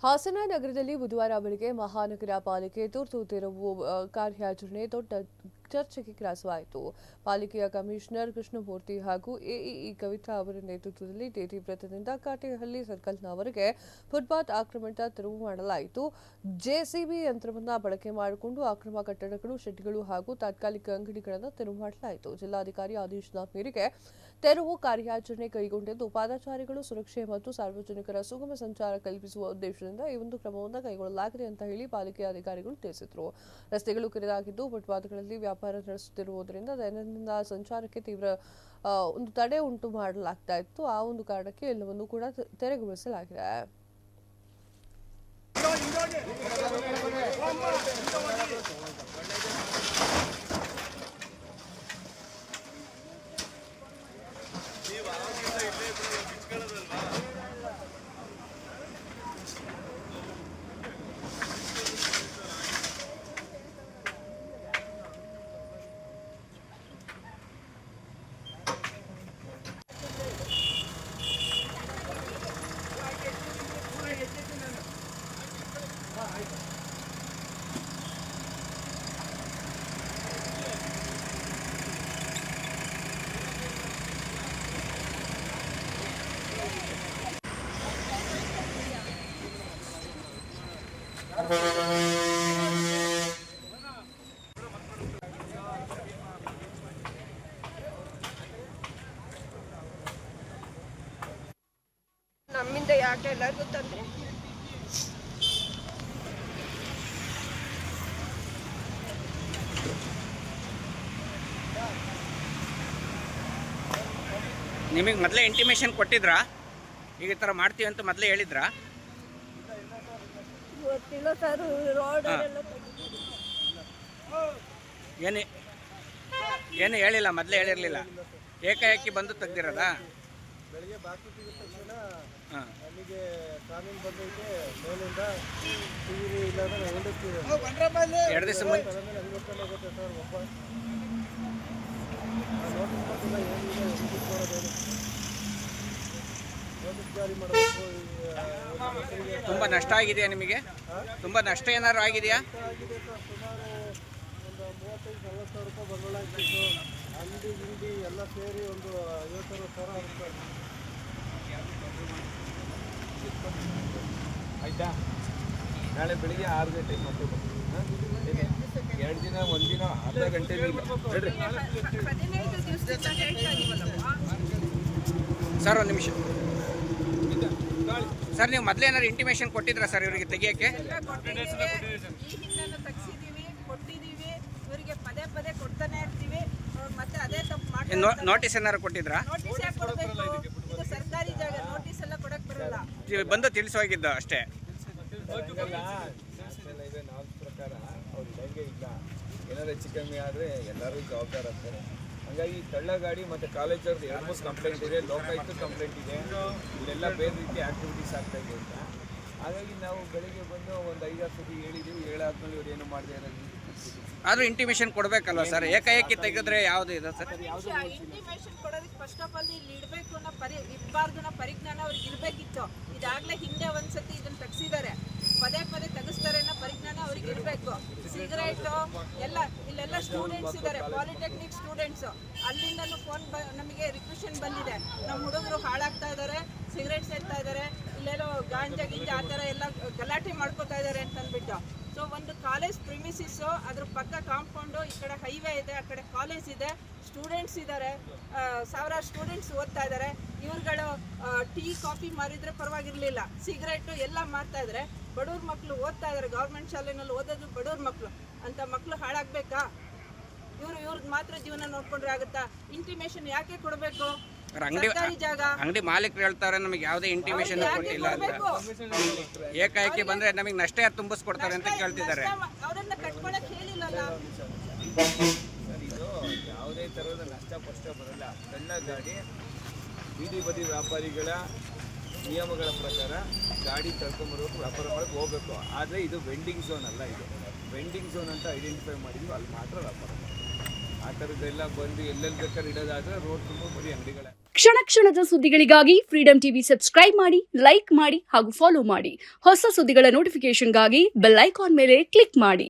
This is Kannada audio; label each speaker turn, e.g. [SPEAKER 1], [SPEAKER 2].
[SPEAKER 1] ಹಾಸನ ನಗರದಲ್ಲಿ ಬುಧವಾರ ಬೆಳಗ್ಗೆ ಮಹಾನಗರ ಪಾಲಿಕೆ ತುರ್ತು ತೆರವು ಕಾರ್ಯಾಚರಣೆ ದೊಡ್ಡ ಚರ್ಚೆಗೆ ಗ್ರಾಸವಾಯಿತು. ಪಾಲಿಕೆಯ ಕಮಿಷನರ್ ಕೃಷ್ಣಮೂರ್ತಿ ಹಾಗೂ ಎಇಇ ಕವಿತಾ ಅವರ ನೇತೃತ್ವದಲ್ಲಿ ಟಿಟಿ ವೃತ್ತದಿಂದ ಕಾಟೇಹಳ್ಳಿ ಸರ್ಕಲ್ನವರೆಗೆ ಫುಟ್ಪಾತ್ ಆಕ್ರಮಣ ತೆರವು ಮಾಡಲಾಯಿತು. ಜೆಸಿಬಿ ಯಂತ್ರವನ್ನು ಬಳಕೆ ಮಾಡಿಕೊಂಡು ಅಕ್ರಮ ಕಟ್ಟಡಗಳು, ಶೆಡ್ಗಳು ಹಾಗೂ ತಾತ್ಕಾಲಿಕ ಅಂಗಡಿಗಳನ್ನು ತೆರವು ಮಾಡಲಾಯಿತು. ಜಿಲ್ಲಾಧಿಕಾರಿ ಆದೇಶದ ಮೇರೆಗೆ ತೆರವು ಕಾರ್ಯಾಚರಣೆ ಕೈಗೊಂಡಿದ್ದು, ಪಾದಚಾರಿಗಳು ಸುರಕ್ಷೆ ಮತ್ತು ಸಾರ್ವಜನಿಕರ ಸುಗಮ ಸಂಚಾರ ಕಲ್ಪಿಸುವ ಉದ್ದೇಶದಿಂದ ಈ ಒಂದು ಕ್ರಮವನ್ನು ಕೈಗೊಳ್ಳಲಾಗಿದೆ ಅಂತ ಹೇಳಿ ಪಾಲಿಕೆ ಅಧಿಕಾರಿಗಳು ತಿಳಿಸಿದರು. ರಸ್ತೆಗಳು ಕಿರಿದಾಗಿದ್ದು, ಫುಟ್ಪಾತ್ಗಳಲ್ಲಿ ವ್ಯಾಪಾರ ನಡೆಸುತ್ತಿರುವುದರಿಂದ ದೈನಂದಿನ ಸಂಚಾರಕ್ಕೆ ತೀವ್ರ ಒಂದು ತಡೆ ಉಂಟು ಮಾಡಲಾಗ್ತಾ ಇತ್ತು. ಆ ಒಂದು ಕಾರಣಕ್ಕೆ ಎಲ್ಲವನ್ನೂ ಕೂಡ ತೆರವುಗೊಳಿಸಲಾಗಿದೆ.
[SPEAKER 2] ನಮ್ಮಿಂದ ಯಾಕೆ ಎಲ್ಲರಿಗೂ ತಂದ್ರೆ
[SPEAKER 3] ನಿಮಗೆ ಮೊದಲೇ ಇಂಟಿಮೇಷನ್ ಕೊಟ್ಟಿದ್ರಾ? ಈಗ ಈ ಥರ ಮಾಡ್ತೀವಿ ಅಂತ ಮೊದಲೇ ಹೇಳಿದ್ರಾ?
[SPEAKER 2] ಗೊತ್ತಿಲ್ಲ ಸರ್. ರೋಡ್
[SPEAKER 3] ಏನು ಹೇಳಿಲ್ಲ, ಮೊದಲೇ ಹೇಳಿರಲಿಲ್ಲ. ಏಕಾಏಕಿ ಬಂದು ತೆಗ್ದಿರೋದಾ?
[SPEAKER 4] ಬೆಳಿಗ್ಗೆ ಬಾಕಿ ತೆಗೆದ ತಕ್ಷಣ ನಮಗೆ ಕಾನೂನು ಬಂದೈತೆ ಮೇಲಿಂದ ಟಿವಿ ಇಲ್ಲಾಂದ್ರೆ
[SPEAKER 3] ಎರಡು ದಿವಸ ಮುಂಚೆ
[SPEAKER 4] ಹೋಗುತ್ತೆ ಸರ್. ಒಬ್ಬ ನೋಟಿಸ್ ಕೊಟ್ಟಿಲ್ಲ, ಏನಿಲ್ಲ, ನೋಟಿಸ್ ಮಾಡೋದೇನು, ನೋಟಿಸ್ ಜಾರಿ ಮಾಡಬೇಕು.
[SPEAKER 3] ತುಂಬ ನಷ್ಟ ಆಗಿದೆಯಾ ನಿಮಗೆ? ತುಂಬ ನಷ್ಟ ಏನಾದ್ರು ಆಗಿದೆಯಾ?
[SPEAKER 4] ಆಗಿದೆ ಸರ್. ಸುಮಾರು ಒಂದು 35-40 ಸಾವಿರ ರೂಪಾಯಿ ಬಂಡವಾಳ ಹಾಕಿತ್ತು. ಅಂಗಡಿ ಗಿಂಡಿ ಎಲ್ಲ ಸೇರಿ ಒಂದು 50-60 ಸಾವಿರ ಆಗುತ್ತೆ.
[SPEAKER 5] ಆಯಿತಾ? ನಾಳೆ ಬೆಳಿಗ್ಗೆ 6 ಗಂಟೆಗೆ ಮತ್ತೆ 2 ದಿನ, 1 ದಿನ, ಅರ್ಧ ಗಂಟೆ ಇಲ್ಲ ಹೇಳ್ರಿ
[SPEAKER 3] ಸರ್. ಒಂದು ನಿಮಿಷ ಸರ್, ನೀವು ಮೊದಲೇ ಏನಾದ್ರು ಇಂಟಿಮೇಷನ್ ಕೊಟ್ಟಿದ್ರಾ ಸರ್ ಇವರಿಗೆ ತೆಗಿಯೋಕ್ಕೆ? ನೋಟಿಸ್ ಏನಾದ್ರು ಕೊಟ್ಟಿದ್ರಾ?
[SPEAKER 2] ಸರ್ಕಾರಿ ಜಾಗ ನೋಟಿಸ್ ಎಲ್ಲ ಕೊಡಕ್ ಬರಲ್ಲ,
[SPEAKER 3] ಬಂದು ತಿಳಿಸೋಗಿದ್ದು ಅಷ್ಟೇ.
[SPEAKER 5] ಇದೆ ನಾಲ್ಕು ಪ್ರಕಾರ ಅವ್ರು ಇದಂಗೆ ಇಲ್ಲ. ಏನಾದ್ರು ಹೆಚ್ಚು ಕಮ್ಮಿ ಆದರೆ ಎಲ್ಲರೂ ಜವಾಬ್ದಾರ ಆಗ್ತಾರೆ. ಹಾಗಾಗಿ ತಳ್ಳಗಾಡಿ ಮತ್ತು ಕಾಲೇಜವ್ರದ್ದು 2-3 ಕಂಪ್ಲೇಂಟ್ ಇದೆ, ಲೋಕಾಯುಕ್ತ ಕಂಪ್ಲೇಂಟ್ ಇದೆ. ಇಲ್ಲೆಲ್ಲ ಬೇರೆ ರೀತಿ ಆ್ಯಕ್ಟಿವಿಟೀಸ್ ಆಗ್ತಾಯಿದೆ ಅಂತ. ಹಾಗಾಗಿ ನಾವು ಬೆಳಿಗ್ಗೆ ಬಂದು ಒಂದು 5-6 ಸತಿ ಹೇಳಿದ್ದೀವಿ. ಹೇಳಾದ್ಮೇಲೆ ಇವ್ರು ಏನು ಮಾಡದೆ ಇರೋದು.
[SPEAKER 3] ಆದರೂ ಇಂಟಿಮೇಷನ್ ಕೊಡಬೇಕಲ್ವ ಸರ್? ಏಕಾಏಕಿ ತೆಗೆದ್ರೆ ಯಾವುದು ಇದೆ ಸರ್?
[SPEAKER 2] ಇಂಟಿಮೇಷನ್ ಕೊಡೋದಕ್ಕೆ ಫಸ್ಟ್ ಆಫ್ ಆಲ್ ಇಲ್ಲಿ ಇಡಬೇಕು ಅನ್ನೋ ಇರಬಾರ್ದು ಅನ್ನೋ ಪರಿಜ್ಞಾನ ಅವ್ರಿಗೆ ಇರಬೇಕಿತ್ತು. ಇದಾಗಲೇ ಹಿಂದೆ ಒಂದ್ಸತಿ ಇದನ್ನು ತೆಗ್ಸಿದ್ದಾರೆ, ಪದೇ ಪದೇ ತೆಗಿಸ್ತಾರೆ ಅನ್ನೋ ಪರಿಜ್ಞಾನ ಅವ್ರಿಗೆ ಇರಬೇಕು. ಸಿಗರೇಟು ಎಲ್ಲ ಇಲ್ಲೆಲ್ಲ ಸ್ಟೂಡೆಂಟ್ಸ್ ಇದ್ದಾರೆ, ಪಾಲಿಟೆಕ್ನಿಕ್ ಸ್ಟೂಡೆಂಟ್ಸು. ಅಲ್ಲಿಂದನೂ ಫೋನ್ ನಮಗೆ ರಿಕ್ವೆಷನ್ ಬಂದಿದೆ, ನಮ್ಮ ಹುಡುಗರು ಹಾಳಾಗ್ತಾ ಇದ್ದಾರೆ, ಸಿಗರೇಟ್ ಸೇರ್ತಾ ಇದ್ದಾರೆ, ಇಲ್ಲೆಲ್ಲೋ ಗಾಂಜಾ ಗಿಂಜಾ ಆ ಥರ ಎಲ್ಲ ಗಲಾಟೆ ಮಾಡ್ಕೋತಾ ಇದ್ದಾರೆ ಅಂತ ಅಂದ್ಬಿಟ್ಟು. ಸೊ ಒಂದು ಕಾಲೇಜ್ ಪ್ರಿಮಿಸಿಸ್ಸು, ಅದ್ರ ಪಕ್ಕ ಕಾಂಪೌಂಡು, ಈ ಕಡೆ ಹೈವೇ ಇದೆ, ಆ ಕಡೆ ಕಾಲೇಜ್ ಇದೆ, ಸ್ಟೂಡೆಂಟ್ಸ್ ಇದ್ದಾರೆ, ಸಾವಿರಾರು ಸ್ಟೂಡೆಂಟ್ಸ್ ಓದ್ತಾ ಇದ್ದಾರೆ. ಇವ್ರುಗಳು ಟೀ ಕಾಫಿ ಮಾರಿದ್ರೆ ಪರವಾಗಿರಲಿಲ್ಲ, ಸಿಗರೇಟು ಎಲ್ಲ ಮಾರ್ತಾ ಇದ್ದಾರೆ. ಬಡವ್ರ ಮಕ್ಕಳು ಓದ್ತಾ ಇದ್ದಾರೆ, ಗೌರ್ಮೆಂಟ್ ಶಾಲೆನಲ್ಲಿ ಓದೋದು ಬಡವ್ರ ಮಕ್ಕಳು. ಅಂತ ಮಕ್ಕಳು ಹಾಳಾಗಬೇಕಾ? ಇವ್ರಿಗೆ ಮಾತ್ರ ಜೀವನ ನೋಡ್ಕೊಂಡ್ರೆ ಆಗುತ್ತಾ? ಇಂಟಿಮೇಷನ್ ಯಾಕೆ ಕೊಡಬೇಕು?
[SPEAKER 3] ಅಂಗಡಿ ಮಾಲೀಕರು ಹೇಳ್ತಾರೆ ನಮಗೆ ಯಾವುದೇ ಇಂಟಿಮೇಷನ್ ಕೊಟ್ಟಿಲ್ಲ ಅಂತ. ಏಕಾಏಕಿ ಬಂದ್ರೆ ನಮಗೆ ನಷ್ಟ ಯಾರು ತುಂಬಿಸ್ಕೊಡ್ತಾರೆ ಅಂತ ಕೇಳ್ತಿದ್ದಾರೆ.
[SPEAKER 2] ಅವರನ್ನ ಕಟ್ಕೊಳಕ್ ಹೇಳಿಲ್ಲಲ್ಲ.
[SPEAKER 5] ಇದು ಯಾವುದೇ ಥರದ ನಷ್ಟ ಬರಲ್ಲ. ಸಣ್ಣ ಗಾಡಿ ಬೀದಿ ಬದಿ ವ್ಯಾಪಾರಿಗಳ ನಿಯಮಗಳ ಪ್ರಕಾರ ಗಾಡಿ ತಳ್ಕೊಂಬರ್ಬೇಕು, ವ್ಯಾಪಾರ ಮಾಡಕ್ಕೆ ಹೋಗಬೇಕು. ಆದರೆ ಇದು ವೆಂಡಿಂಗ್ ಝೋನ್ ಅಲ್ಲ. ಇದು ವೆಂಡಿಂಗ್ ಝೋನ್ ಅಂತ ಐಡೆಂಟಿಫೈ ಮಾಡಿದ್ವಿ, ಅಲ್ಲಿ ಮಾತ್ರ ವ್ಯಾಪಾರ. ಆ ಥರದ್ದೆಲ್ಲ ಬಂದು ಎಲ್ಲೆಲ್ಲಿ ಬೇಕಾದ್ರೆ ಇಡೋದಾದರೆ ರೋಡ್ ತುಂಬ ಬರೀ ಅಂಗಡಿಗಳೇ.
[SPEAKER 6] ಕ್ಷಣ ಕ್ಷಣದ ಸುದ್ದಿಗಳಿಗಾಗಿ ಫ್ರೀಡಂ ಟಿವಿ ಸಬ್ಸ್ಕ್ರೈಬ್ ಮಾಡಿ, ಲೈಕ್ ಮಾಡಿ ಹಾಗೂ ಫಾಲೋ ಮಾಡಿ. ಹೊಸ ಸುದ್ದಿಗಳ ನೋಟಿಫಿಕೇಶನ್ಗಾಗಿ ಬೆಲ್ ಐಕಾನ್ ಮೇಲೆ ಕ್ಲಿಕ್ ಮಾಡಿ.